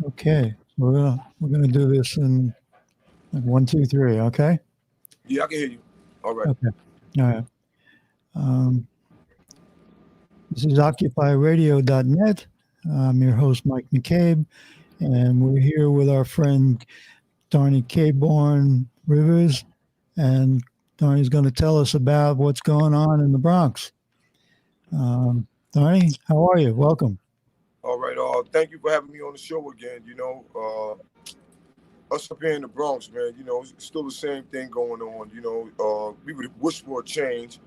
Okay, we're gonna do this in like one, two, three. Okay. Yeah, I can hear you. All right. Okay. All right. Um, this is OccupyRadio.net. I'm your host, Mike McCabe, and we're here with our friend Darnie Caborn Rivers, and Darnie's going to tell us about what's going on in the Bronx. Darnie, how are you? Welcome. All right. Thank you for having me on the show again. Us up here in the Bronx, man. It's still the same thing going on. We would wish for a change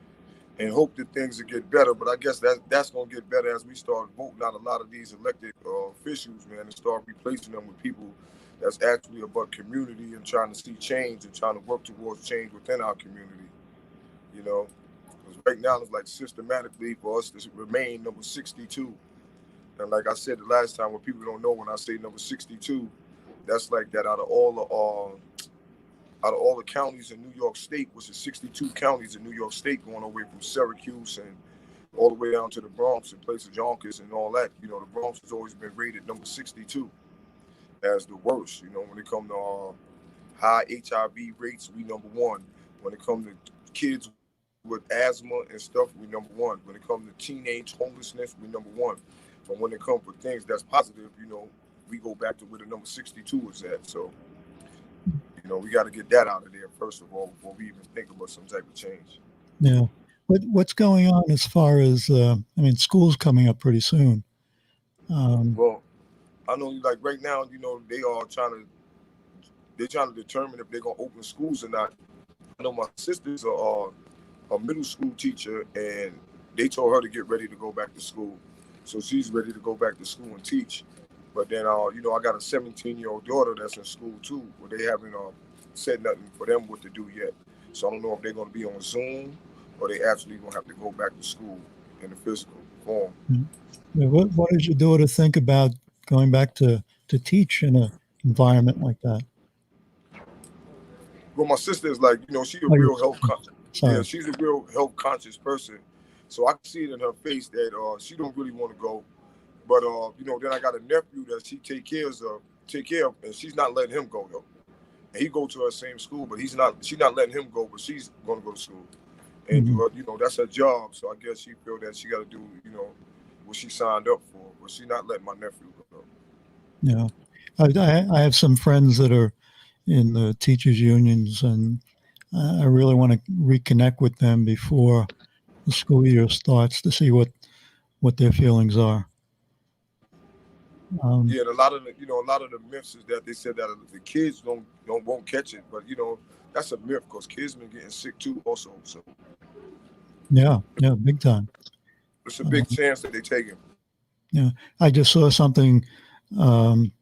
and hope that things will get better. But I guess that's gonna get better as we start voting out a lot of these elected officials, man, and start replacing them with people that's actually about community and trying to see change and trying to work towards change within our community. You know, because right now it's like systematically for us to remain number 62. And like I said the last time, when people don't know, when I say number 62, that's like that out of all the counties in New York State, which is 62 counties in New York State, going all the way from Syracuse and all the way down to the Bronx and places Yonkers and all that. The Bronx has always been rated number 62 as the worst. When it comes to high HIV rates, we number one. When it comes to kids with asthma and stuff, we number one. When it comes to teenage homelessness, we number one. But when it comes to things that's positive, we go back to where the number 62 is at. So, we got to get that out of there first of all before we even think about some type of change. Yeah. What's going on as far as school's coming up pretty soon. Um, Well, I know like right now, they're trying to determine if they're gonna open schools or not. I know my sister's a middle school teacher, and they told her to get ready to go back to school. So she's ready to go back to school and teach. But then, I got a 17-year-old daughter that's in school too, where they haven't said nothing for them what to do yet. So I don't know if they're going to be on Zoom or they actually going to have to go back to school in the physical form. what does your daughter think about going back to teach in an environment like that? Well, my sister is like, she a Oh, real yeah, sorry. she's a real health conscious person. So I can see it in her face that she don't really want to go. But then I got a nephew that take care of, and she's not letting him go though. And he go to her same school, but she's not letting him go, but she's gonna go to school and do Hmm. her, that's her job. So I guess she feel that she got to do, what she signed up for, but she's not letting my nephew go. Yeah. I have some friends that are in the teachers unions, and I really want to reconnect with them before the school year starts to see what their feelings are. Um, Yeah, and a lot of the myths is that they said that the kids don't won't catch it, but that's a myth because kids been getting sick too also. So yeah, yeah, big time. it's a big Um, chance that they take him. yeah, I just saw something um,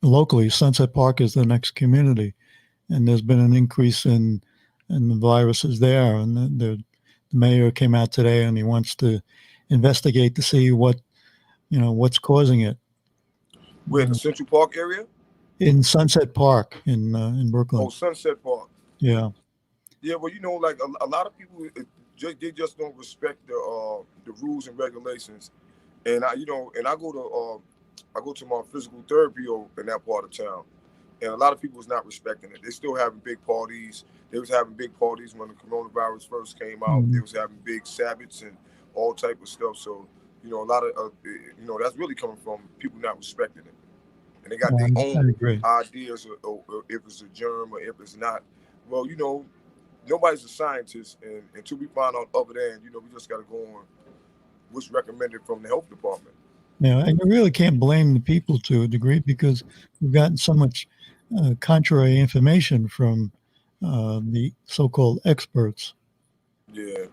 locally. Sunset Park is the next community, and there's been an increase in the viruses there. And the mayor came out today, and he wants to investigate to see what's causing it. We're in the Central Park area. In Sunset Park in Oh, Brooklyn. Sunset Park. Yeah. Yeah, well, like a lot of people, they just don't respect the rules and regulations. And I go to my physical therapy in that part of town, and a lot of people was not respecting it. They still having big parties. They was having big parties when the coronavirus first came out. They Mhm. was having big Sabbaths and all type of stuff. So a lot of that's really coming from people not respecting it, and they got their I own agree. ideas of if it's a germ or if it's not. Well, nobody's a scientist, and until we find out other than, we just got to go on what's recommended from the health department. Yeah, and you really can't blame the people to a degree because we've gotten so much contrary information from the so-called experts. Yeah,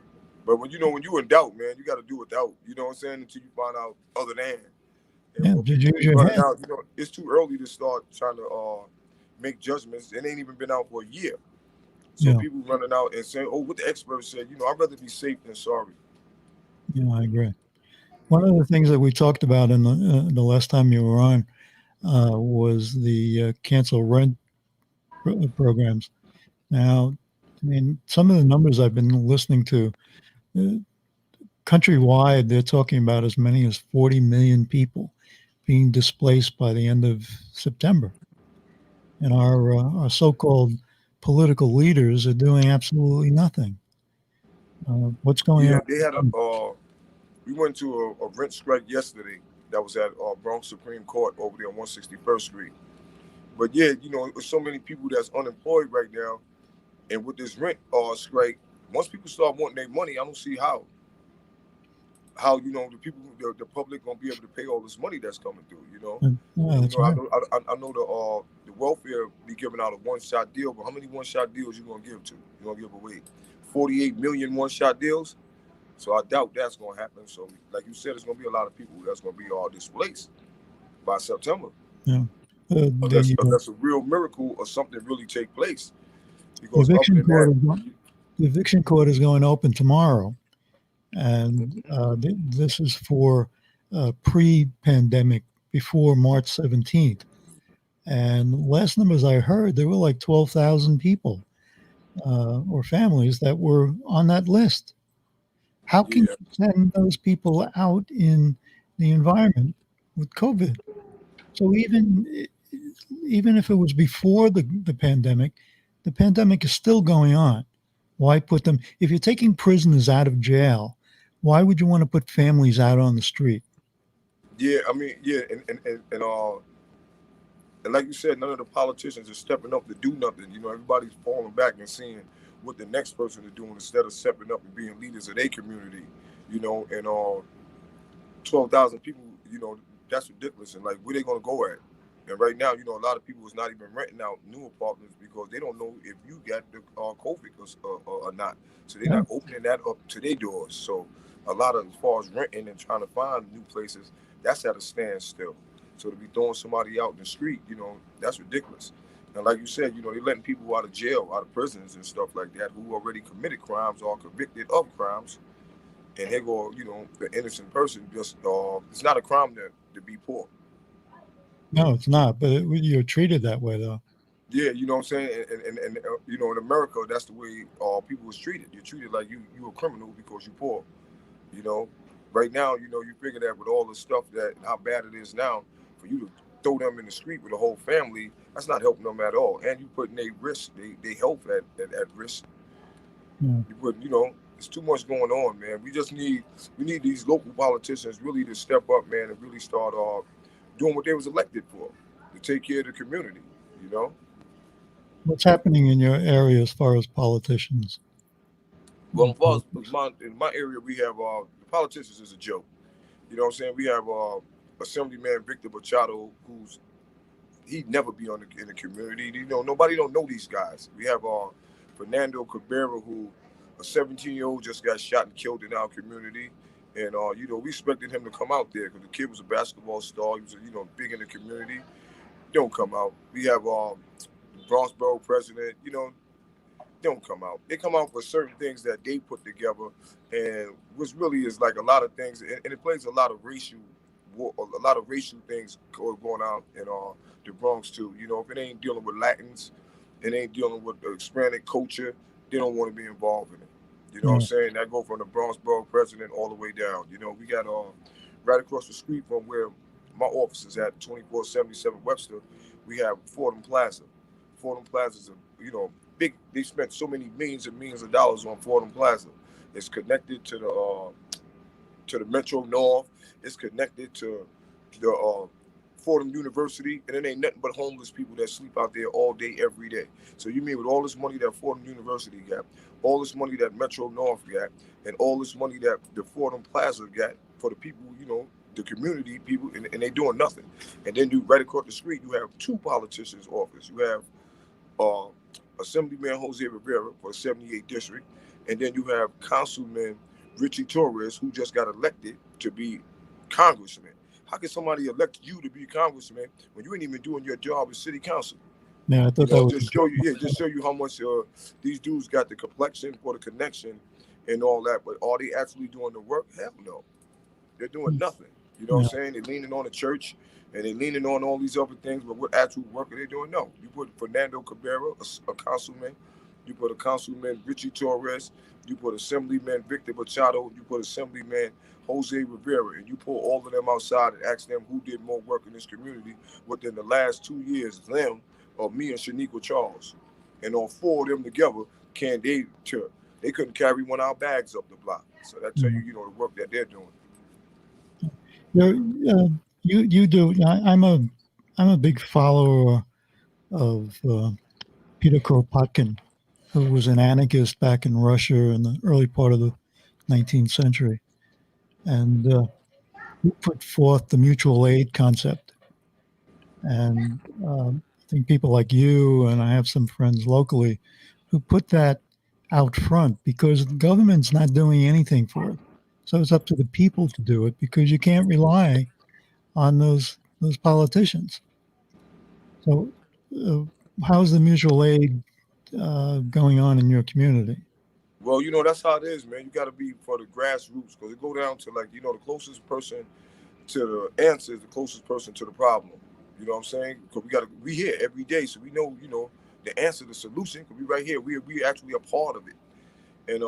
but when you in doubt, man, you got to do without. You know what I'm saying? Until you find out other than. And Yeah, when just people use be your running head. out, it's too early to start trying to make judgments. It ain't even been out for a year, so Yeah, people running out and saying, "Oh, what the experts said." I'd rather be safe than sorry. yeah, I agree. One of the things that we talked about in the last time you were on was the cancel rent programs. Now, I mean, some of the numbers I've been listening to, uh, countrywide, they're talking about as many as 40 million people being displaced by the end of September, and our so-called political leaders are doing absolutely nothing. What's going Yeah, on? they had we went to a rent strike yesterday that was at Bronx Supreme Court over there on 161st Street. But yeah, there's so many people that's unemployed right now, and with this rent strike, once people start wanting their money, I don't see how the people, the public gonna be able to pay all this money that's coming through. Yeah, that's I right. know I know the welfare be giving out a one shot deal, but how many one shot deals you gonna give to? You gonna give away 48 million one shot deals? So I doubt that's gonna happen. So like you said, it's gonna be a lot of people that's gonna be all displaced by September, Yeah. unless The unless a real miracle or something really take place. Because other eviction than court that, is going, the eviction court is going open tomorrow, and this is for pre-pandemic, before March 17th. And last numbers I heard, there were like 12,000 people or families that were on that list. How can yeah, you send those people out in the environment with COVID? So even if it was before the pandemic is still going on. Why put them? If you're taking prisoners out of jail, why would you want to put families out on the street? yeah. I mean, yeah, and like you said, none of the politicians are stepping up to do nothing. Everybody's falling back and seeing what the next person is doing instead of stepping up and being leaders of their community. And 12,000 people. That's ridiculous. And like, where they gonna go at? And right now, a lot of people is not even renting out new apartments because they don't know if you got the COVID or not. So they're Yeah, not opening that up to their doors. So a lot of, as far as renting and trying to find new places, that's at a standstill. So to be throwing somebody out in the street, that's ridiculous. And like you said, they're letting people out of jail, out of prisons and stuff like that, who already committed crimes or convicted of crimes, and they go, the innocent person just, it's not a crime to be poor. no, it's not. But you're treated that way, though. Yeah, you know what I'm saying? And in America, that's the way people was treated. You're treated like you a criminal because you poor. You know, right now, you figure that with all the stuff that how bad it is now, for you to throw them in the street with a whole family, that's not helping them at all. And you putting they health at risk. Yeah. You put, it's too much going on, man. We need these local politicians really to step up, man, and really start doing what they was elected for, to take care of the community. You know. What's happening in your area as far as politicians Well, and as far as politics? in my area, we have the politicians is a joke. You know what I'm saying? We have Assemblyman Victor Machado, who's he'd never be in the community. Nobody don't know these guys. We have Fernando Cabrera, who a 17-year-old just got shot and killed in our community. And we expected him to come out there because the kid was a basketball star. He was big in the community. He don't come out. We have the Bronx Borough president. Don't come out. They come out for certain things that they put together, and which really is like a lot of things, and it plays a lot of racial things going on in the Bronx too. If it ain't dealing with Latins, it ain't dealing with the Hispanic culture, they don't want to be involved in it. You know what I'm Yeah. saying? That go from the Bronx Borough president all the way down. We got right across the street from where my office is at, 2477 Webster. We have Fordham Plaza. Fordham Plaza is big. They spent so many millions and millions of dollars on Fordham Plaza. It's connected to the Metro North. It's connected to the Fordham University, and it ain't nothing but homeless people that sleep out there all day, every day. So you mean with all this money that Fordham University got, all this money that Metro North got, and all this money that the Fordham Plaza got for the people, the community people, and they doing nothing. And then you right across the street, you have two politicians' office. You have uh, Assemblyman Jose Rivera for the 78th district, and then you have Councilman Richie Torres, who just got elected to be congressman. How can somebody elect you to be congressman when you ain't even doing your job as city council? Yeah, I thought that was Just show you how much these dudes got the complexion for the connection and all that. But are they actually doing the work? Hell no. They're doing nothing. You know what yeah. I'm saying? They're leaning on the church and they're leaning on all these other things, but what actual work are they doing? No. You put Fernando Cabrera, a councilman. You put Councilman Richie Torres. You put Assemblyman Victor Machado. You put Assemblyman Jose Rivera, and you pull all of them outside and ask them who did more work in this community within the last 2 years, them or me and Shaniqua Charles. And on four of them together, can they couldn't carry one of our bags up the block. So that tell you, Mm. you know, the work that they're doing. You're, you do. I'm a big follower of Peter Kropotkin, who was an anarchist back in Russia in the early part of the 19th century, and he put forth the mutual aid concept. And I think people like you and I have some friends locally who put that out front because the government's not doing anything for it. So it's up to the people to do it because you can't rely on those politicians. So uh, how's the mutual aid going on in your community? Well, you know, that's how it is, man. You got to be for the grassroots because it go down to like, you know, the closest person to the answer is the closest person to the problem. You know what I'm saying? Because we here every day, so we know, you know, the answer, the solution. Because we right here, we actually a part of it. And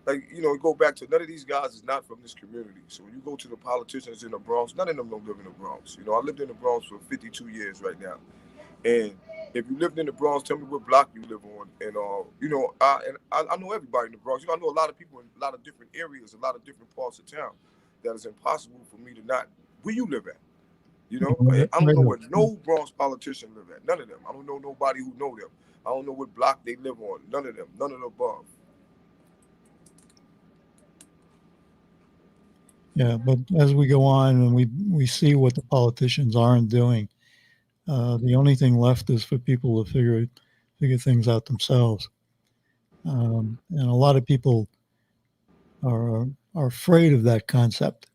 like, you know, go back to none of these guys is not from this community. So when you go to the politicians in the Bronx, none of them don't live in the Bronx. You know, I lived in the Bronx for 52 years right now. And if you lived in the Bronx, tell me what block you live on. And you know, I know everybody in the Bronx. You know, I know a lot of people in a lot of different areas, a lot of different parts of town. That is impossible for me to not where you live at. You know, Where, I don't where know do- where no Bronx politician live at. None of them. I don't know nobody who know them. I don't know what block they live on. None of them. None of the above. Yeah, but as we go on and we see what the politicians aren't doing, the only thing left is for people to figure things out themselves. And a lot of people are afraid of that concept,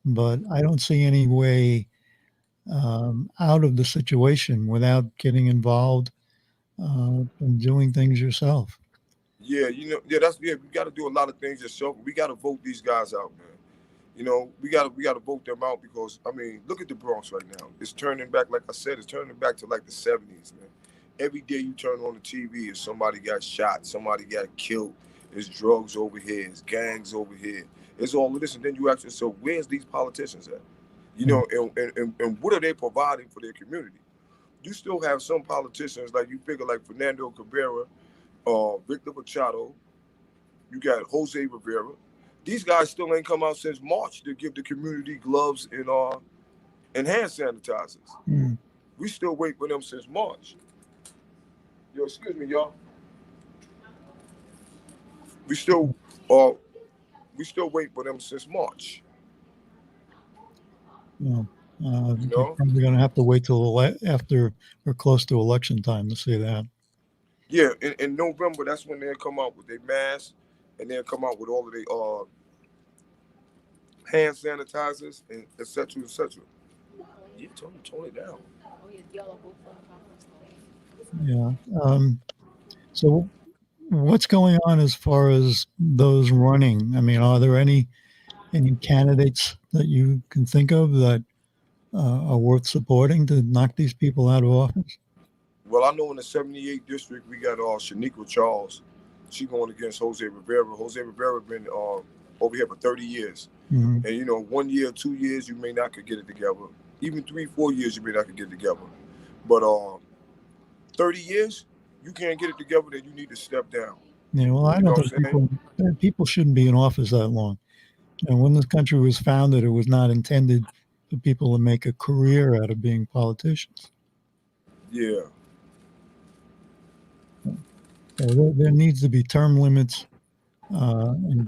but I don't see any way out of the situation without getting involved and doing things yourself. Yeah, you know, yeah. We got to do a lot of things yourself. We got to vote these guys out, man. You know, we gotta vote them out because I mean, look at the Bronx right now. It's turning back, like I said, it's turning back to like the '70s, man. Every day you turn on the TV, is somebody got shot, somebody got killed. It's drugs over here, it's gangs over here. It's all of this, and then you ask yourself, where's these politicians at? You Mm. know, and what are they providing for their community? You still have some politicians like you figure like Fernando Cabrera, Victor Machado, you got Jose Rivera. These guys still ain't come out since March to give the community gloves and hand sanitizers. Mm. We still wait for them since March. Yo, excuse me, y'all. We still uh we still wait for them since March. You know, You you're know? probably going to have to wait till after or close to election time to see that. Yeah, in November that's when they'll come out with their masks and they'll come out with all of their hand sanitizers and et cetera, et cetera. Yeah, tone it down. Yeah. So what's going on as far as those running? I mean, are there any candidates that you can think of that are worth supporting to knock these people out of office? Well, I know in the 78 district we got Shaniqua Charles. She going against Jose Rivera. Jose Rivera been over here for 30 years. Hmm. And you know, 1 year, 2 years, you may not could get it together. Even 3, 4 years, you may not could get it together. But 30 years, you can't get it together, then you need to step down. Yeah, well, I You know don't what think I'm saying? people shouldn't be in office that long. And when this country was founded, it was not intended for people to make a career out of being politicians. Yeah. So there needs to be term limits and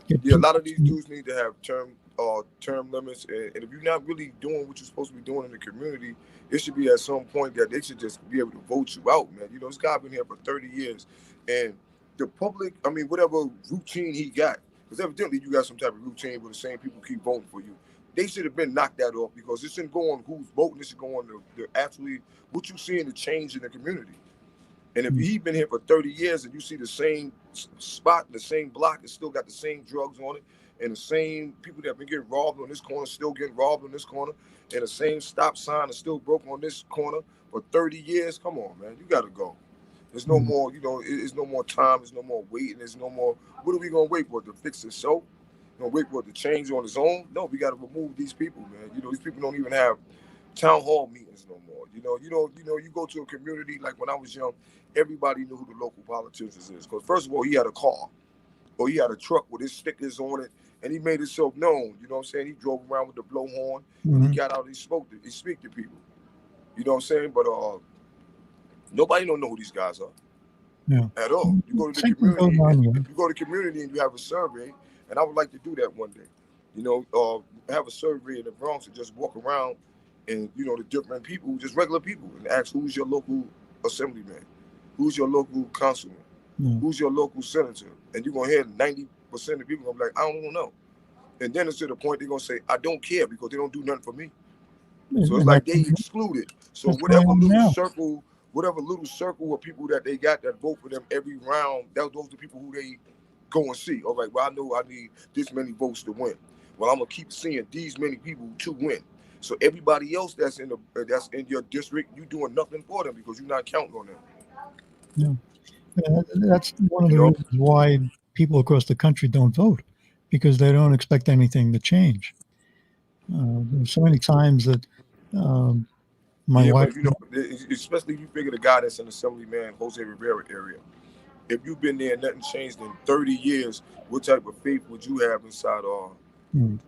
get Yeah, a people lot of these to, dudes need to have term limits, and if you're not really doing what you're supposed to be doing in the community, it should be at some point that they should just be able to vote you out, man. You know, this guy been here for 30 years, and the public, I mean, whatever routine he got, because evidently you got some type of routine where the same people keep voting for you. They should have been knocked that off because it shouldn't go on who's voting. It should go on the actually what you see in the change in the community. And if he's been here for 30 years and you see the same spot, the same block, it's still got the same drugs on it, and the same people that have been getting robbed on this corner still getting robbed on this corner, and the same stop sign is still broke on this corner for 30 years, come on, man. You got to go. There's no more, you know, there's no more time. There's no more waiting. There's no more, what are we going to wait for? To fix itself? Gonna wait for it to change on its own? No, we got to remove these people, man. These people don't even have town hall meetings no more. You go to a community like when I was young, everybody knew who the local politicians is. Because first of all, he had a car or he had a truck with his stickers on it, and he made himself known. You know what I'm saying? He drove around with the blowhorn, and he got out and he speak to people. You know what I'm saying? But nobody don't know who these guys are. Yeah. At all. You go to the community, you go to community and you have a survey, and I would like to do that one day. Have a survey in the Bronx and just walk around and the different people, just regular people, and ask who's your local assemblyman, who's your local councilman, who's your local senator, and you're gonna hear 90% of people gonna be like, I don't know. And then it's to the point they're gonna say, I don't care because they don't do nothing for me. So it's like they excluded. So whatever little circle of people that they got that vote for them every round, those are the people who they go and see. All right, well, I know I need this many votes to win. Well, I'm gonna keep seeing these many people to win. So everybody else that's in your district, you doing nothing for them because you're not counting on them. Yeah. That's one of the reasons why people across the country don't vote, because they don't expect anything to change. There's so many times that my wife, but especially if you figure the guy that's an assemblyman, Jose Rivera area. If you've been there and nothing changed in 30 years, what type of faith would you have inside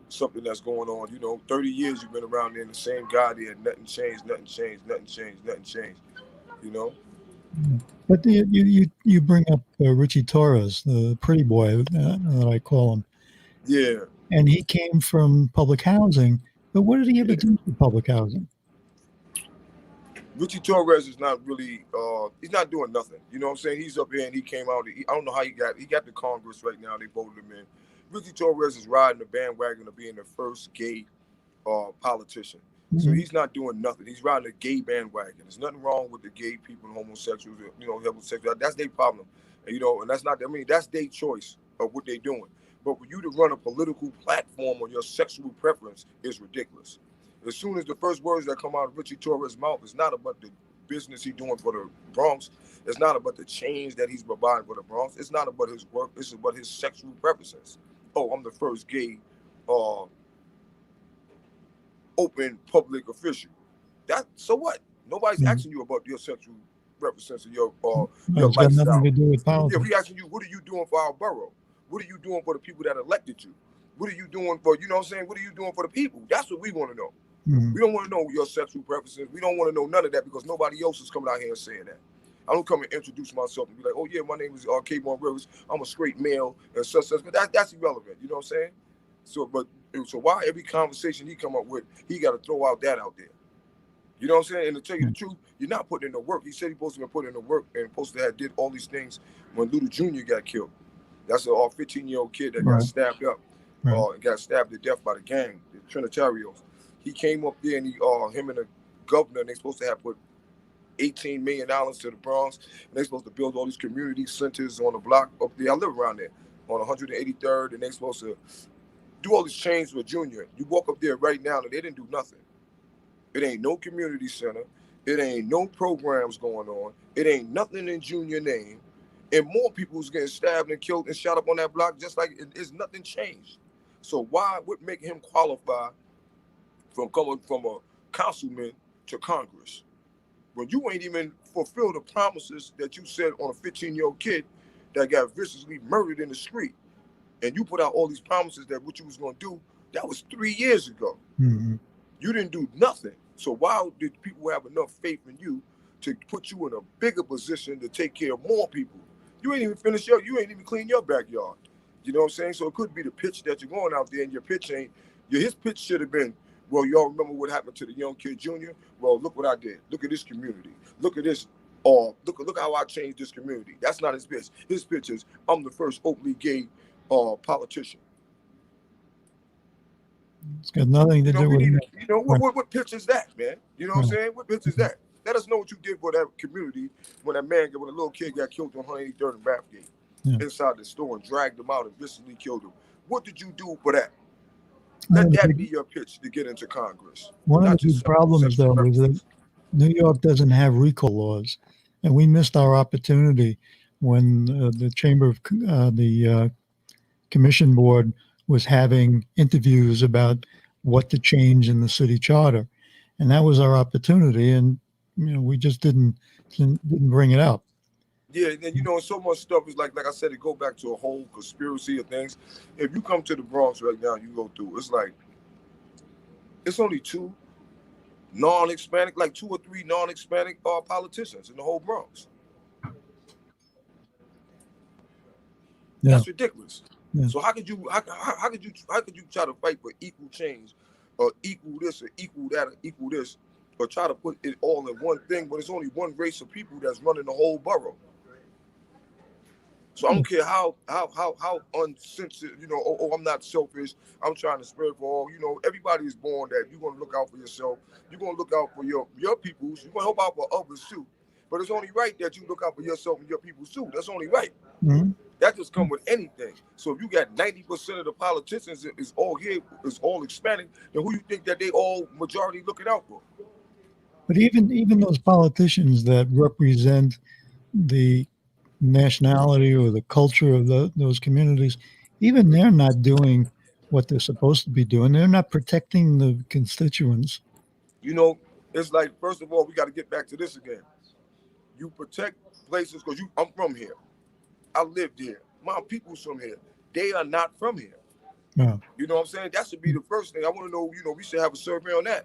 something that's going on? 30 years you've been around there and the same guy there, nothing changed. But you bring up Richie Torres, the pretty boy that I call him. Yeah. And he came from public housing, but what did he ever do for public housing? Richie Torres is not really, he's not doing nothing. You know what I'm saying? He's up here and he came out. I don't know how he got the Congress right now. They voted him in. Richie Torres is riding the bandwagon of being the first gay politician. So he's not doing nothing. He's riding the gay bandwagon. There's nothing wrong with the gay people and homosexuals, homosexuals. That's their problem. And that's not, that's their choice of what they're doing. But for you to run a political platform on your sexual preference is ridiculous. As soon as the first words that come out of Richie Torres' mouth, it's not about the business he's doing for the Bronx. It's not about the change that he's providing for the Bronx. It's not about his work. It's about his sexual preferences. Oh, I'm the first gay open public official. So what? Nobody's asking you about your sexual preferences or your lifestyle. Got nothing to do with politics. Yeah, we asking you, what are you doing for our borough? What are you doing for the people that elected you? What are you doing for, what are you doing for the people? That's what we want to know. We don't want to know your sexual preferences. We don't want to know none of that because nobody else is coming out here and saying that. I don't come and introduce myself and be like, oh yeah, my name is Kayvon Rivers. I'm a straight male and such. But that's irrelevant. You know what I'm saying? So why every conversation he come up with, he got to throw out that out there? You know what I'm saying? And to tell you the truth, you're not putting in the work. He said he's supposed to have put in the work and supposed to have did all these things when Luther Jr. got killed. That's a 15-year-old kid that got stabbed up and got stabbed to death by the gang, the Trinitarios. He came up there and him and the governor, and they're supposed to have put $18 million to the Bronx. And they're supposed to build all these community centers on the block up there. I live around there on 183rd, and they're supposed to do all this change with Junior. You walk up there right now, and they didn't do nothing. It ain't no community center. It ain't no programs going on. It ain't nothing in Junior name. And more people who's getting stabbed and killed and shot up on that block, just like it's nothing changed. So why would make him qualify from coming from a councilman to Congress when you ain't even fulfilled the promises that you said on a 15-year-old kid that got viciously murdered in the street? And you put out all these promises that what you was going to do. That was 3 years ago. You didn't do nothing. So why did people have enough faith in you to put you in a bigger position to take care of more people? You ain't even you ain't even clean your backyard. You know what I'm saying? So it could be the pitch that you're going out there and your pitch ain't, his pitch should have been, well, y'all remember what happened to the young kid Junior? Well, look what I did. Look at this community. Look at this. Look how I changed this community. That's not his pitch. His pitch is, I'm the first openly gay politician. It's got nothing to do with it. What pitch is that, man? You know what I'm saying? What pitch is that? Let us know what you did for that community when a little kid got killed on 183rd and Bathgate inside the store and dragged him out and viciously killed him. What did you do for that? Let that be your pitch to get into Congress. One of the big problems, though, is that New York doesn't have recall laws, and we missed our opportunity when the Chamber of the Commission Board was having interviews about what to change in the city charter, and that was our opportunity. And we just didn't bring it up. Yeah, and you know, so much stuff is like I said, it go back to a whole conspiracy of things. If you come to the Bronx right now, you go through, it's like it's only two non-Hispanic, like two or three non-Hispanic politicians in the whole Bronx. Yeah. That's ridiculous. Yeah. So how could you try to fight for equal change, or equal this, or equal that, or equal this, or try to put it all in one thing, but it's only one race of people that's running the whole borough. So I don't care how unsensitive, I'm not selfish. I'm trying to spread for all. Everybody is born that you're gonna look out for yourself. You're gonna look out for your peoples. You're gonna help out for others too. But it's only right that you look out for yourself and your peoples too. That's only right. Mm-hmm. That just come with anything. So if you got 90% of the politicians is all here, is all Hispanic, then who you think that they all majority looking out for? But even those politicians that represent the nationality or the culture of those communities, even they're not doing what they're supposed to be doing. They're not protecting the constituents. It's like, first of all, we got to get back to this again. You protect places because I'm from here. I lived here. My people's from here. They are not from here. Yeah. You know what I'm saying? That should be the first thing. I want to know, we should have a survey on that.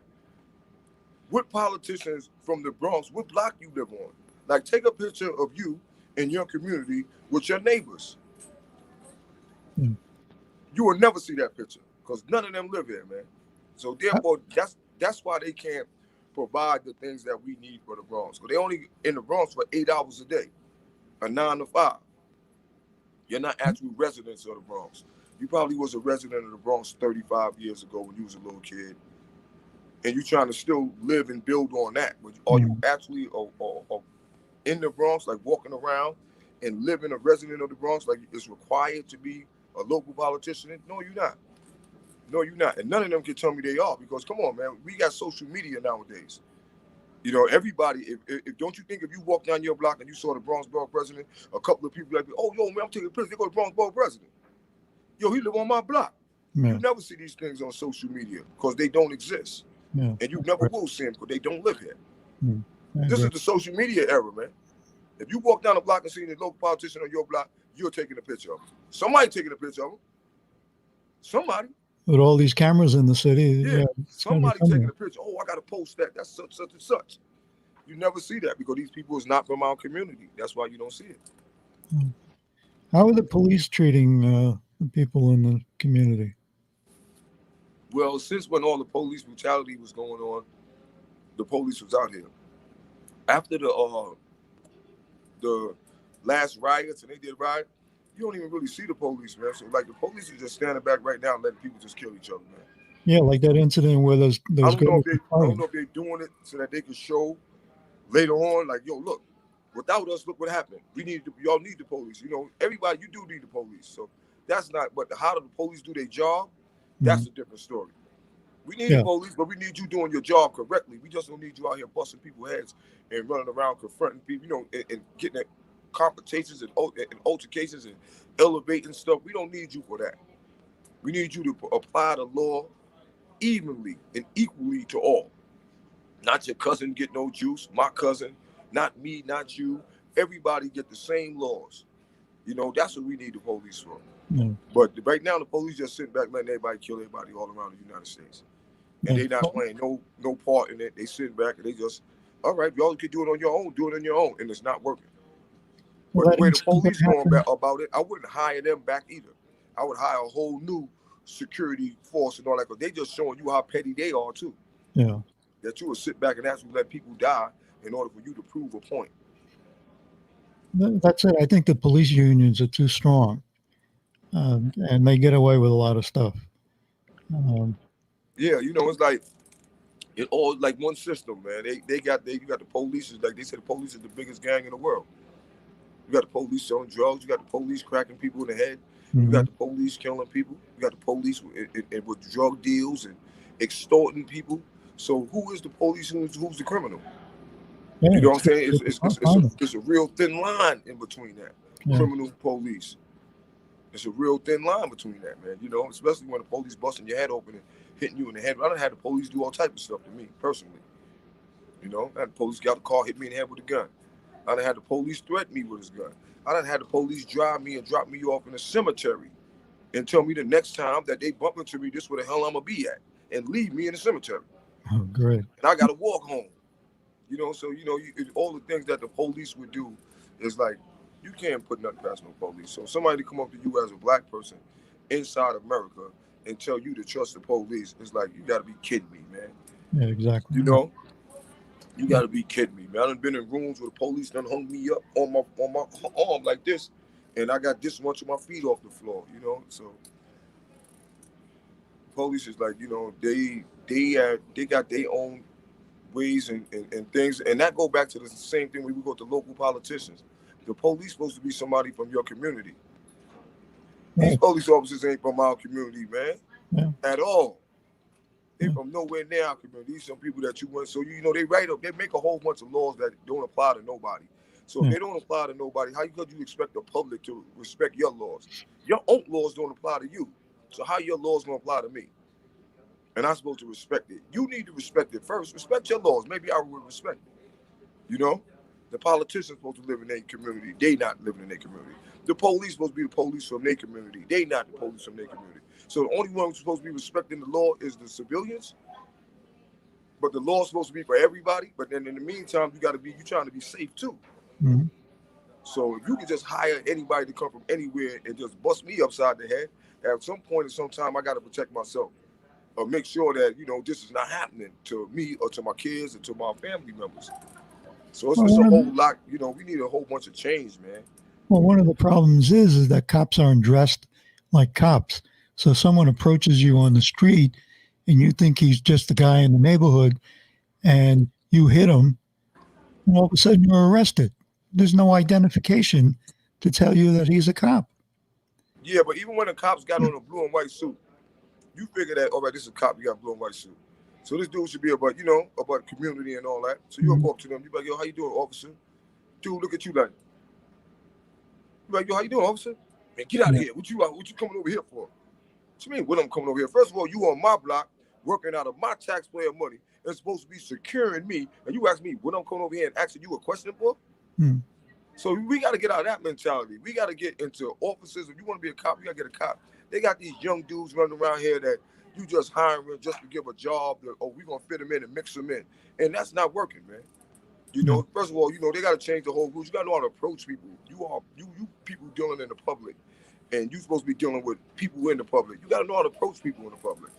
What politicians from the Bronx, what block you live on? Like, take a picture of you in your community with your neighbors. Yeah. You will never see that picture because none of them live here, man. So therefore, that's why they can't provide the things that we need for the Bronx. Because they only in the Bronx for 8 hours a day, a 9 to 5. You're not actually residents of the Bronx. You probably was a resident of the Bronx 35 years ago when you was a little kid. And you trying to still live and build on that. But are you actually in the Bronx, like walking around and living a resident of the Bronx, like it's required to be a local politician? No, you're not. No, you're not. And none of them can tell me they are, because come on, man, we got social media nowadays. Everybody, if don't you think if you walk down your block and you saw the Bronx Borough president, a couple of people like, oh, yo, man, I'm taking a picture, they go to Bronx Borough president. Yo, he live on my block. Yeah. You never see these things on social media because they don't exist. Yeah. And you never will see them because they don't live here. This is the social media era, man. If you walk down the block and see the local politician on your block, you're taking a picture of him. Somebody taking a picture of him. Somebody. With all these cameras in the city. Yeah. Somebody taking a picture. Oh, I got to post that. That's such and such. You never see that because these people is not from our community. That's why you don't see it. How are the police treating the people in the community? Well, since when all the police brutality was going on, the police was out here. After the last riots, and they did riot, you don't even really see the police, man. So like the police are just standing back right now and letting people just kill each other, man. Yeah, like that incident where those I don't know if they're doing it so that they can show later on, like, yo, look, without us, look what happened. Y'all need the police. Everybody, you do need the police. So that's not, but how do the police do their job? That's a different story. We need the police, but we need you doing your job correctly. We just don't need you out here busting people's heads and running around confronting people, and getting at confrontations and altercations and elevating stuff. We don't need you for that. We need you to apply the law evenly and equally to all. Not your cousin get no juice, my cousin, not me, not you. Everybody get the same laws. That's what we need the police for. But right now, the police just sitting back letting everybody kill everybody all around the United States. And they not playing no part in it. They sitting back and they just, all right, y'all can do it on your own, do it on your own. And it's not working. But the way the police going about it, I wouldn't hire them back either. I would hire a whole new security force and all that, because they just showing you how petty they are too. Yeah. That you would sit back and actually let people die in order for you to prove a point. That's it. I think the police unions are too strong. And they get away with a lot of stuff. Yeah, it's all like one system, man. You got the police, like they said, the police is the biggest gang in the world. You got the police selling drugs. You got the police cracking people in the head. You got the police killing people. You got the police with drug deals and extorting people. So who is the police? Who's the criminal? Yeah, you know what I'm saying? It's a real thin line in between that. Yeah. Criminal police. It's a real thin line between that, man. You know, especially when the police busting your head open and hitting you in the head. I done had the police do all type of stuff to me personally. You know, I had the police get out the car, hit me in the head with a gun. I done had the police threaten me with his gun. I done had the police drive me and drop me off in a cemetery and tell me the next time that they bump into me, this where the hell I'm gonna be at, and leave me in the cemetery. Oh, great. And I gotta walk home. You know, so all the things that the police would do is like you can't put nothing past no police. So somebody to come up to you as a black person inside America and tell you to trust the police, it's like you gotta be kidding me, man. Yeah, exactly. You know, you gotta be kidding me, man. I done been in rooms where the police done hung me up on my arm like this, and I got this much of my feet off the floor. You know, so police is like, they got their own ways and things, and that go back to the same thing when we go to local politicians. The police supposed to be somebody from your community. These Right. police officers ain't from our community, man, Yeah. at all. They Yeah. from nowhere near our community. These some people that you want. So they write up, they make a whole bunch of laws that don't apply to nobody. So if Yeah. they don't apply to nobody, how could you expect the public to respect your laws? Your own laws don't apply to you. So how your laws gonna apply to me? And I'm supposed to respect it. You need to respect it first. Respect your laws. Maybe I would respect it. You know? The politicians supposed to live in their community. They not living in their community. The police supposed to be the police from their community. They not the police from their community. So the only one who's supposed to be respecting the law is the civilians. But the law is supposed to be for everybody. But then in the meantime, you trying to be safe too. Mhm. So if you can just hire anybody to come from anywhere and just bust me upside the head, at some point in some time I gotta protect myself. Or make sure that, this is not happening to me or to my kids or to my family members. So Well, it's a one of whole the, lot, we need a whole bunch of change, man. well, one of the problems is that cops aren't dressed like cops. So someone approaches you on the street, and you think he's just the guy in the neighborhood, and you hit him, and all of a sudden you're arrested. There's no identification to tell you that he's a cop. Yeah, but even when the cops got on a blue and white suit, you figure that, all right, this is a cop, you got a blue and white suit. So this dude should be about community and all that. So you'll Mhm. go up to them, you be like, yo, how you doing, officer? Dude, look at you like, yo, how you doing, officer? Man, get out of Yeah. here. What you coming over here for? What you mean, what I'm coming over here? First of all, you on my block, working out of my taxpayer money, and supposed to be securing me, and you ask me what I'm coming over here and asking you a question for? Mhm. So we got to get out of that mentality. We got to get into offices. If you want to be a cop, you got to get a cop. They got these young dudes running around here that you just hiring just to give a job. We going to fit them in and mix them in. And that's not working, man. Yeah. First of all, they got to change the whole rules. You got to know how to approach people. You people dealing in the public, and you supposed to be dealing with people in the public. You got to know how to approach people in the public.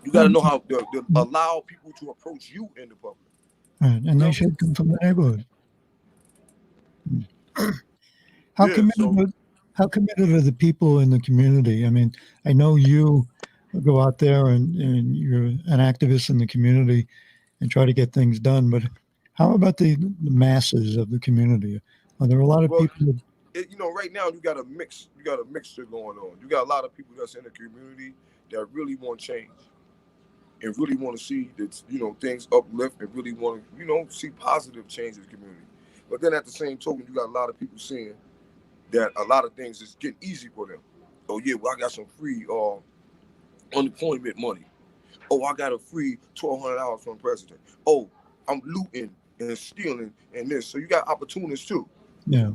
You got to know how to allow people to approach you in the public. Right. You And know they what I mean? should come from the neighborhood. How Yeah, committed so are, how committed are the people in the community? I mean, I know you go out there and you're an activist in the community and try to get things done, but how about the masses of the community? Are there a lot of well, people that, right now you got a mix. You got a mixture going on. You got a lot of people that's in the community that really want change and really want to see that things uplift and really want to see positive change in the community. But then at the same token, you got a lot of people seeing that a lot of things is getting easy for them. Oh yeah, well I got some free unemployment money. Oh, I got a free $1,200 from the president. Oh, I'm looting and stealing and this. So you got opportunists too. yeah,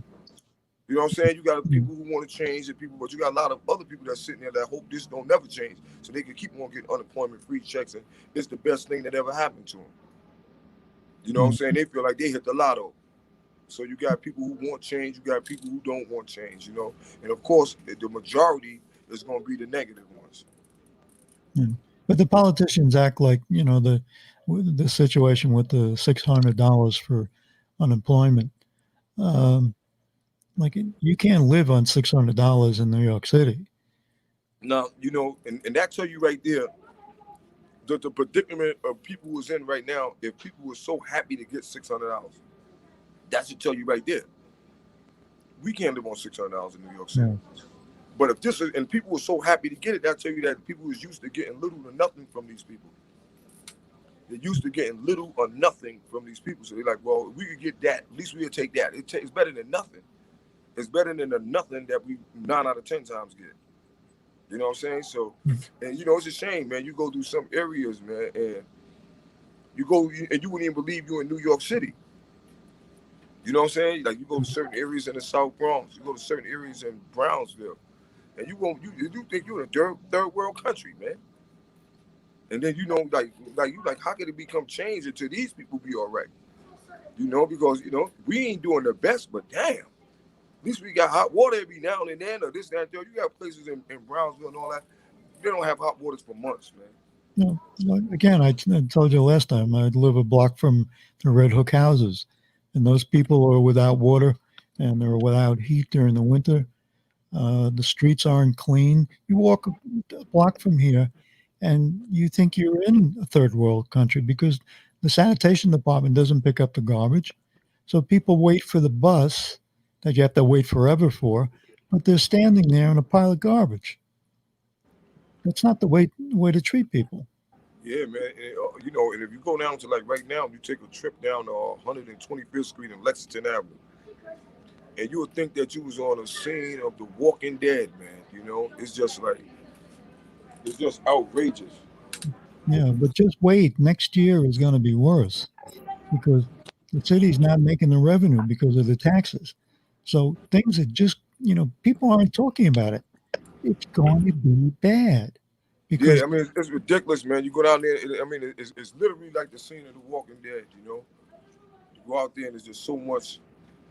You know what I'm saying? You got mm, people who want to change and people, but you got a lot of other people that's sitting there that hope this don't never change, so they can keep on getting unemployment free checks, and it's the best thing that ever happened to them. You know what I'm mm, saying? They feel like they hit the lotto. So you got people who want change, you got people who don't want change. And of course the majority is going to be the negative ones. mm. But the politicians act like, the situation with the $600 for unemployment. Um, like you can't live on $600 in New York City. Now, and that tell you right there the predicament of people who's in right now. If people were so happy to get $600, that should tell you right there. We can't live on $600 in New York City. Yeah. But if this is, and people were so happy to get it, that tell you that people was used to getting little to nothing from these people. They're used to getting little or nothing from these people. So they're like, well, if we could get that, at least we'll take that. It's better than nothing. It's better than the nothing that we 9 out of 10 times get. You know what I'm saying? So, and it's a shame, man. You go through some areas, man, and you wouldn't even believe you in New York City. You know what I'm saying? Like you go to certain areas in the South Bronx, you go to certain areas in Brownsville, and you think you're in a third world country, man. And then how could it become changed until these people be all right? Because we ain't doing the best, but damn, at least we got hot water every now and then, or this, that, and that. You got places in Brownsville and all that. They don't have hot waters for months, man. Again, I told you last time, I live a block from the Red Hook houses, and those people are without water and they're without heat during the winter. The streets aren't clean. You walk a block from here and you think you're in a third world country because the sanitation department doesn't pick up the garbage. So people wait for the bus that you have to wait forever for, but they're standing there in a pile of garbage. That's not the way to treat people. Yeah, man. And if you go down to like right now, you take a trip down to 125th Street and Lexington Avenue, and you would think that you was on a scene of The Walking Dead, man. It's just outrageous. Yeah, but just wait. Next year is going to be worse because the city's not making the revenue because of the taxes. So things are just, people aren't talking about it. It's going to be bad Yeah, because I mean it's ridiculous, man. You go down there, it's literally like the scene of The Walking Dead. You go out there and there's just so much.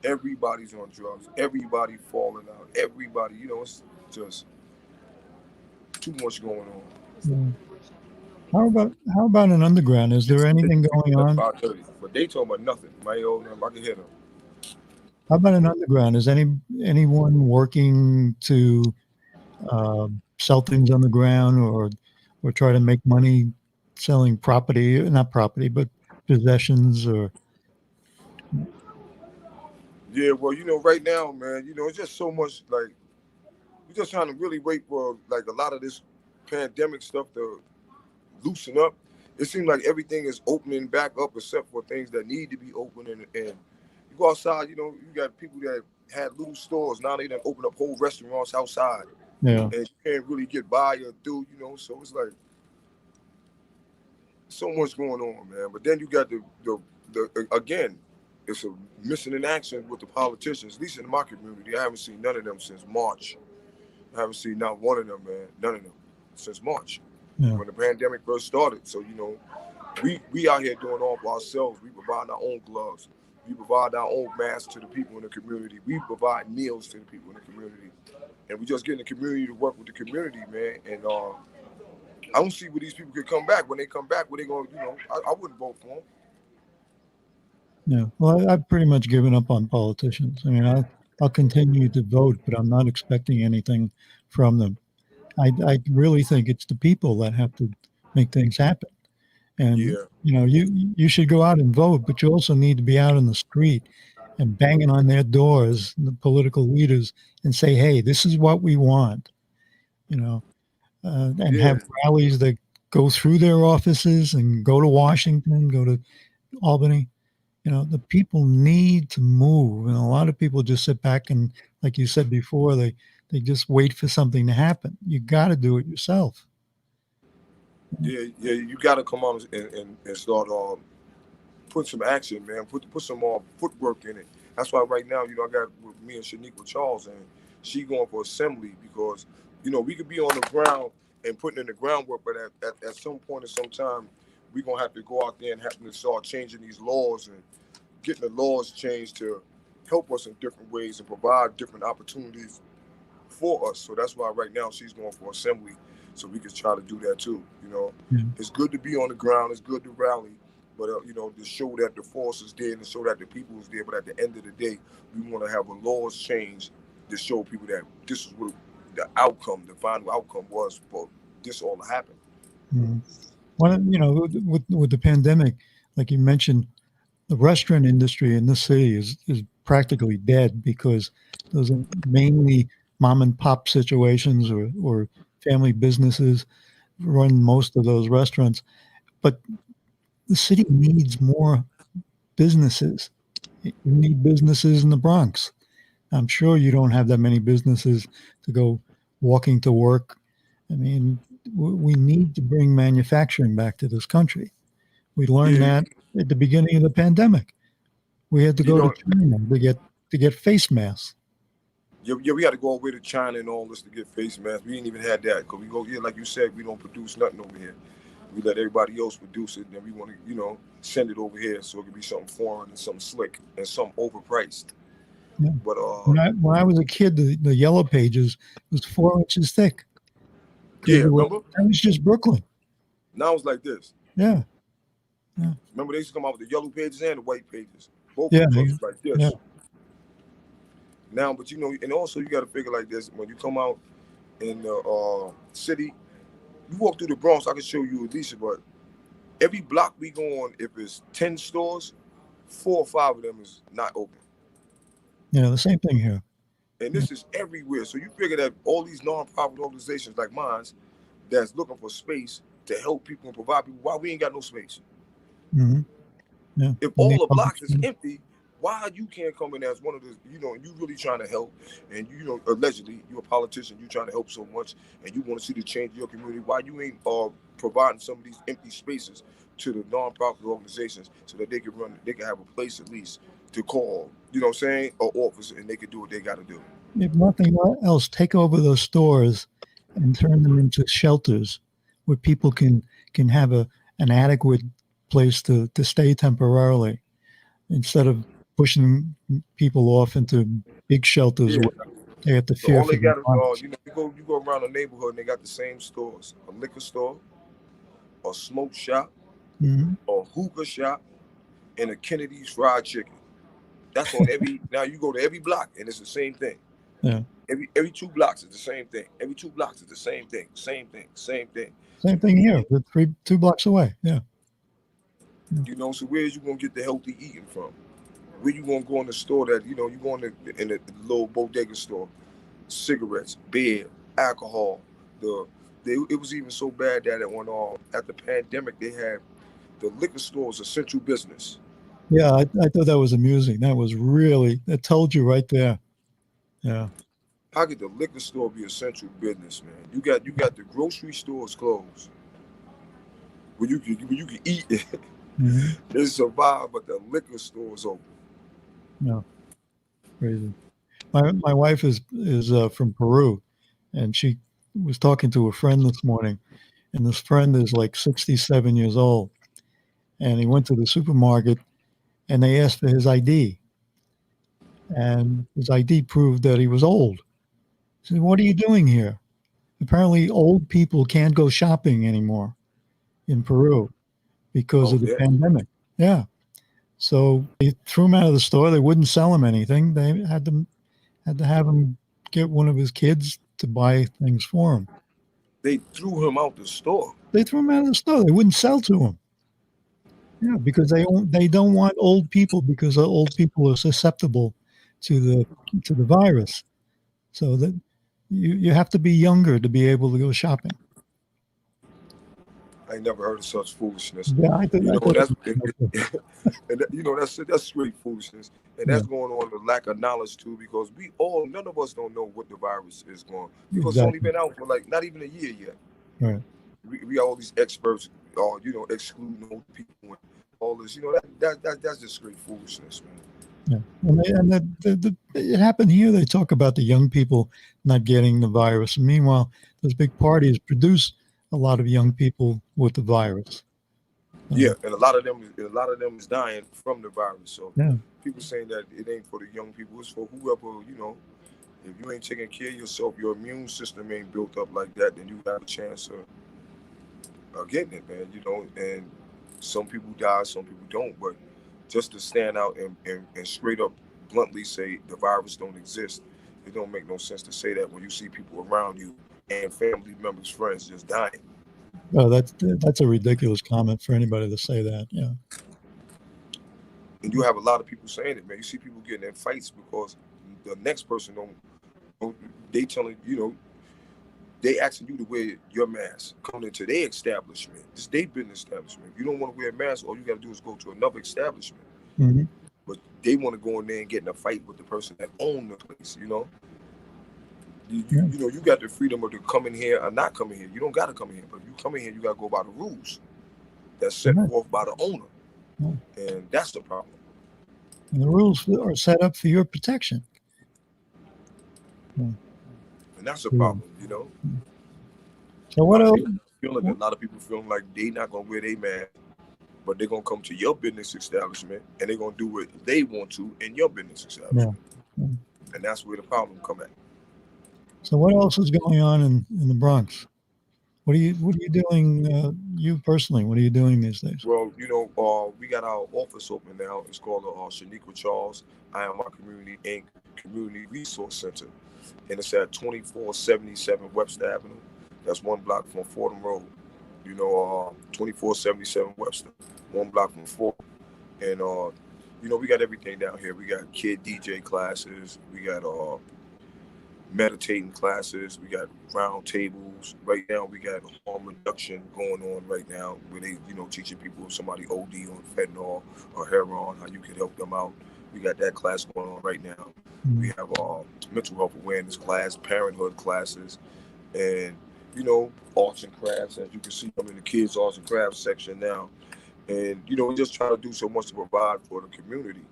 Everybody's on drugs. Everybody falling out. Everybody, it's just too much going on. how about an underground? Is there anything going on? 5:30, but they talking about nothing. My old them, I can hear them. How about an underground? Is anyone working to sell things on the ground or try to make money selling property, not property, but possessions or Yeah, well, right now, man, it's just so much like we're just trying to really wait for like a lot of this pandemic stuff to loosen up. It seems like everything is opening back up except for things that need to be open. And you go outside, you got people that had little stores. Now they done open up whole restaurants outside. yeah. And you can't really get by or through, so it's like so much going on, man. But then you got the again, it's a missing in action with the politicians, at least in my community. I haven't seen none of them since March. I haven't seen not one of them, man. None of them since March. Yeah. When the pandemic first started. So, we out here doing all for ourselves. We provide our own gloves. We provide our own masks to the people in the community. We provide meals to the people in the community. And we just get in the community to work with the community, man. And I don't see where these people could come back. When they come back, where they going to, I wouldn't vote for them. Yeah. Well, I've pretty much given up on politicians. I mean, I'll continue to vote, but I'm not expecting anything from them. I really think it's the people that have to make things happen. And Yeah. you should go out and vote, but you also need to be out in the street and banging on their doors, the political leaders, and say, "Hey, this is what we want," and Yeah. have rallies that go through their offices and go to Washington, go to Albany. The people need to move, and a lot of people just sit back and, like you said before, they just wait for something to happen. You got to do it yourself. Yeah, you got to come on and start put some action, man. Put some footwork in it. That's why right now, I got with me and Shaniqua Charles, and she going for assembly because, we could be on the ground and putting in the groundwork, but at some point in some time, we're going to have to go out there and have to start changing these laws and getting the laws changed to help us in different ways and provide different opportunities for us. So that's why right now she's going for assembly, so we can try to do that too. It's good to be on the ground. It's good to rally, but to show that the force is there and to show that the people is there. But at the end of the day, we want to have a laws change to show people that this is what the final outcome was for this all to happen. Mm-hmm. Well, with the pandemic, like you mentioned, the restaurant industry in this city is practically dead because those are mainly mom and pop situations or family businesses run most of those restaurants. But the city needs more businesses. You need businesses in the Bronx. I'm sure you don't have that many businesses to go walking to work. I mean, we need to bring manufacturing back to this country. We learned Yeah, that at the beginning of the pandemic. We had to you go to know, China to get face masks. yeah, we had to go all the way to China and all this to get face masks. We didn't even have that because we go here, like you said, we don't produce nothing over here. We let everybody else produce it, and then we want to, send it over here so it can be something foreign and something slick and something overpriced. Yeah. But When I was a kid, the Yellow Pages was 4 inches thick because yeah, remember? that was just Brooklyn. Now it's like this. Yeah, yeah, Remember they used to come out with the yellow pages and the white pages. Both of yeah, them joints was like yeah. this. Now, but and also you got to figure like this: when you come out in the city, you walk through the Bronx. I can show you Alicia, but every block we go on, if it's 10 stores, 4 or 5 of them is not open. Yeah, the same thing here. And Yeah. this is everywhere. So you figure that all these nonprofit organizations like mine that's looking for space to help people and provide people, why we ain't got no space? Hmm. Yeah. If We all need the public blocks is schools. empty, why you can't come in as one of the, and you really trying to help, and allegedly you're a politician, you trying to help so much, and you want to see the change in your community, why you ain't providing some of these empty spaces to the nonprofit organizations so that they can have a place at least to call, you know what I'm saying, or office, and they can do what they got to do. If nothing else, take over those stores and turn them into shelters where people can have an adequate place to stay temporarily instead of pushing people off into big shelters Yeah. where they have to So fear all for they their got is, lives. you go around the neighborhood and they got the same stores: a liquor store, a smoke shop, Hmm. a hookah shop, and a Kennedy's Fried Chicken. That's on every. Now you go to every block and it's the same thing. Yeah. Every 2 blocks is the same thing. Every 2 blocks is the same thing. Same thing. Same thing. So Same thing here. We're 2 blocks away. Yeah. so where's you gonna get the healthy eating from? Where you gonna go in the store that you go in the little bodega store? Cigarettes, beer, alcohol. It was even so bad that at the pandemic they had the liquor stores essential business. Yeah. I thought that was amusing. That told you right there. Yeah. How could the liquor store be essential business, man? You got the grocery stores closed where you can eat Hmm. and survive, but the liquor stores open. Yeah. Crazy. My wife is from Peru, and she was talking to a friend this morning, and this friend is like 67 years old, and he went to the supermarket, and they asked for his ID, and his ID proved that he was old. He said, "What are you doing here?" Apparently, old people can't go shopping anymore in Peru because Oh of the yeah, pandemic. Yeah, so they threw him out of the store. They wouldn't sell him anything. They had to have him get one of his kids to buy things for him. they threw him out the store. They threw him out of the store. They wouldn't sell to him. Yeah, because they don't want old people because old people are susceptible to the virus. So that you have to be younger to be able to go shopping. I ain't never heard of such foolishness. Yeah, I thought That's it was, and that's straight foolishness, and yeah, that's going on the lack of knowledge too, because none of us don't know what the virus is going, because it's only exactly been out for like not even a year yet. right. We got all these experts, excluding old people and all this. That's just straight foolishness, man. Yeah, it happened here. They talk about the young people not getting the virus. And meanwhile, those big parties produce a lot of young people with the virus. Yeah, So, and a lot of them is dying from the virus. So yeah, people saying that it ain't for the young people, it's for whoever. If you ain't taking care of yourself, your immune system ain't built up like that, then you have a chance of getting it, man. And some people die, some people don't. But just to stand out and straight up bluntly say the virus don't exist, it don't make no sense to say that when you see people around you and family members, friends just dying. oh, that's a ridiculous comment for anybody to say that. Yeah, And you have a lot of people saying it, man. You see people getting in fights because the next person don't they telling they asking you to wear your mask coming into their establishment. This they business establishment. If you don't want to wear a mask, all you got to do is go to another establishment. hmm but they want to go in there and get in a fight with the person that owned the place. You got the freedom of to come in here or not come in here. You don't got to come in here, but if you come in here, you got to go by the rules that's set forth by the owner, and that's the problem. And the rules are set up for your protection. And that's the problem, So what else? A lot of people feeling like they not gonna wear their mask, but they're gonna come to your business establishment and they're gonna do what they want to in your business establishment. And that's where the problem come at. So what else is going on in the Bronx? What are you doing? You personally, what are you doing these days? Well, we got our office open now. It's called the Shaniqua Charles I Am My Community Inc. Community Resource Center, and it's at 2477 Webster Avenue. That's 1 block from Fordham Road. 2477 Webster, 1 block from Fordham. And we got everything down here. We got kid DJ classes. We got meditating classes. We got round tables. Right now, we got harm reduction going on right now, where they, teaching people if somebody OD on fentanyl or heroin, how you can help them out. We got that class going on right now. We have mental health awareness class, parenthood classes, and arts and crafts. As you can see, I'm in the kids' arts and crafts section now, and we just try to do so much to provide for the community.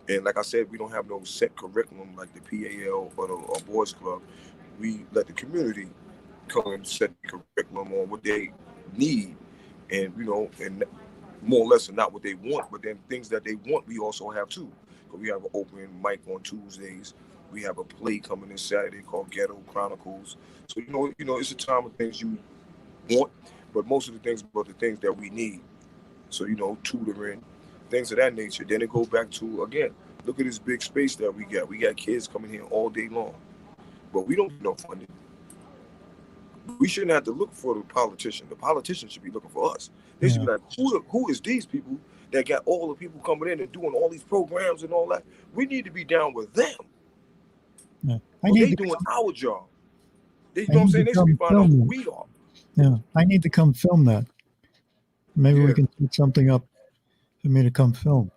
And like I said, we don't have no set curriculum like the PAL or the Boys Club. We let the community come and set the curriculum on what they need, and and more or less not what they want, but then things that they want we also have too. We have an open mic on Tuesdays. We have a play coming in Saturday called Ghetto Chronicles. So it's a time of things you want, but most of the things are the things that we need. So tutoring, things of that nature. Then it goes back to, again, look at this big space that we got. We got kids coming here all day long, but we don't get no funding. We shouldn't have to look for the politician. The politician should be looking for us. They should be like, who is these people that got all the people coming in and doing all these programs and all that? We need to be down with them. Yeah. They doing our job. You know what I'm saying? They should be finding out who we are. Yeah, I need to come film that. Maybe we can set something up for me to come film.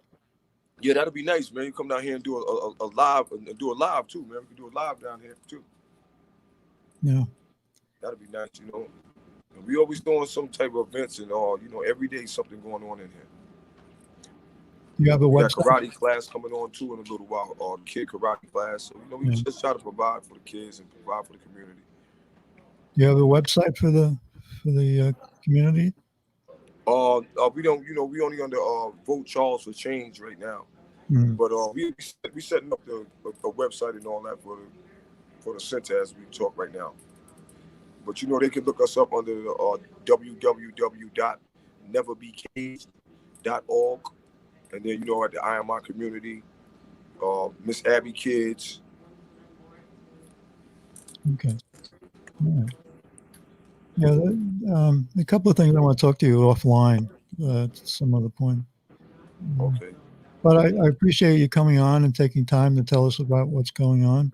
Yeah, that'd be nice, man. You come down here and do a live, and do a live too, man. We can do a live down here too. Yeah, that'd be nice, And we always doing some type of events and all. Every day something going on in here. You have a website? Got karate class coming on too in a little while, or kid karate class. So we just try to provide for the kids and provide for the community. You have a website for the community? We don't. We only under Vote Charles for Change right now. But we setting up a website and all that for the center as we talk right now. But they can look us up under the www.neverbecaged.org. And then, at the I Am My Community, Miss Abby Kids. Okay. All right. Yeah, a couple of things I want to talk to you offline at some other point. Okay. But I appreciate you coming on and taking time to tell us about what's going on.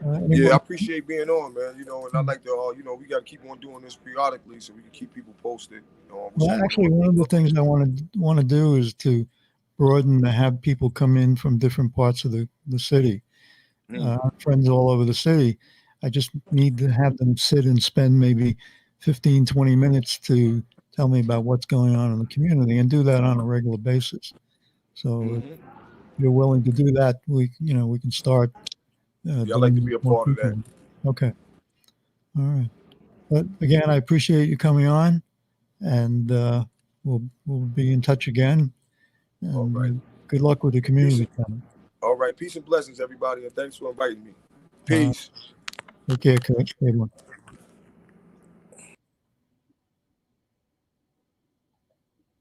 I appreciate being on, man. And I like to, we got to keep on doing this periodically so we can keep people posted. Well, actually, one of the things I want to do is to broaden to have people come in from different parts of the city. Friends all over the city. I just need to have them sit and spend maybe 15, 20 minutes to tell me about what's going on in the community and do that on a regular basis. So if you're willing to do that, we can start. I'd like to be a part of that. Okay. All right. But again, I appreciate you coming on, and we'll be in touch again. And all right. Good luck with the community center. All right. Peace and blessings, everybody, and thanks for inviting me. Peace. Take care, Kurt.